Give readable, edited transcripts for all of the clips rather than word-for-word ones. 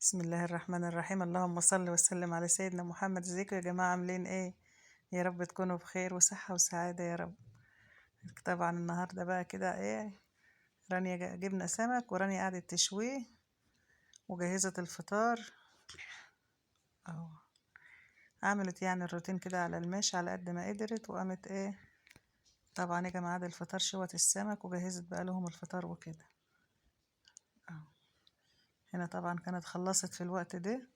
بسم الله الرحمن الرحيم. اللهم صل وسلم على سيدنا محمد. ازيكم يا جماعة، عاملين ايه؟ يا رب تكونوا بخير وصحة وسعادة يا رب. طبعا النهاردة بقى كده ايه، رانيا جبنا سمك ورانيا قعدت تشويه وجهزت الفطار اهو. عملت يعني الروتين كده على الماشي على قد ما قدرت، وقامت ايه طبعا يا جماعة الفطار شوت السمك وجهزت بقى لهم الفطار وكده اهو. هنا طبعا كانت خلصت في الوقت ده،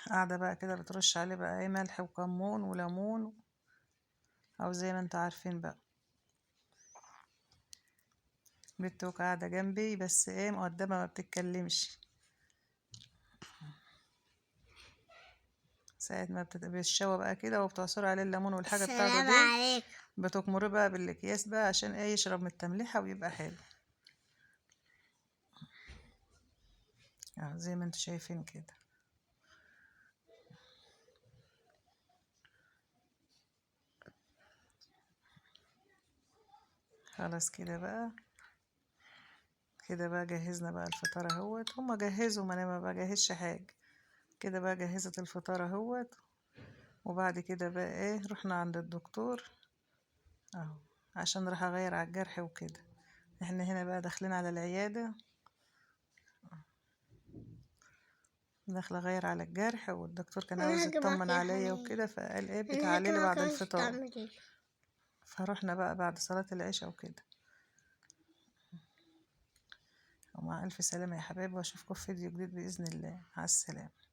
قاعدة بقى كده بترش عليه بقى ايه ملح وكمون وليمون، او زي ما انتوا عارفين بقى. بنته قاعدة جنبي بس ايه مؤدبة ما بتتكلمش. ساعة ما بيتشوى بقى كده وبتعصر عليه الليمون والحاجة بتاعته السلام دي، عليكم. بتكمره بقى بالاكياس بقى عشان ايه يشرب من التمليحة ويبقى حلو زي ما انتوا شايفين كده. خلاص كده بقى، كده بقى جهزنا بقى الفطار اهوت. هما جهزوا، ما انا ما بجهزش حاجة. كده بقى جهزت الفطار اهوت، وبعد كده بقى ايه رحنا عند الدكتور اهو عشان راح اغير على الجرح وكده. احنا هنا بقى داخلين على العيادة، داخلة اغير على الجرح، والدكتور كان انا عاوز هاجي يطمن معاك يا عليا حنين. وكده، فقال ايه انا هاجي بتعاليلي معاك بعد عشان الفطار. تعمل ايه. فروحنا بقى بعد صلاة العشاء وكده. ومع ألف سلامة يا حبايبي، وأشوفكم في فيديو جديد بإذن الله. مع السلامة.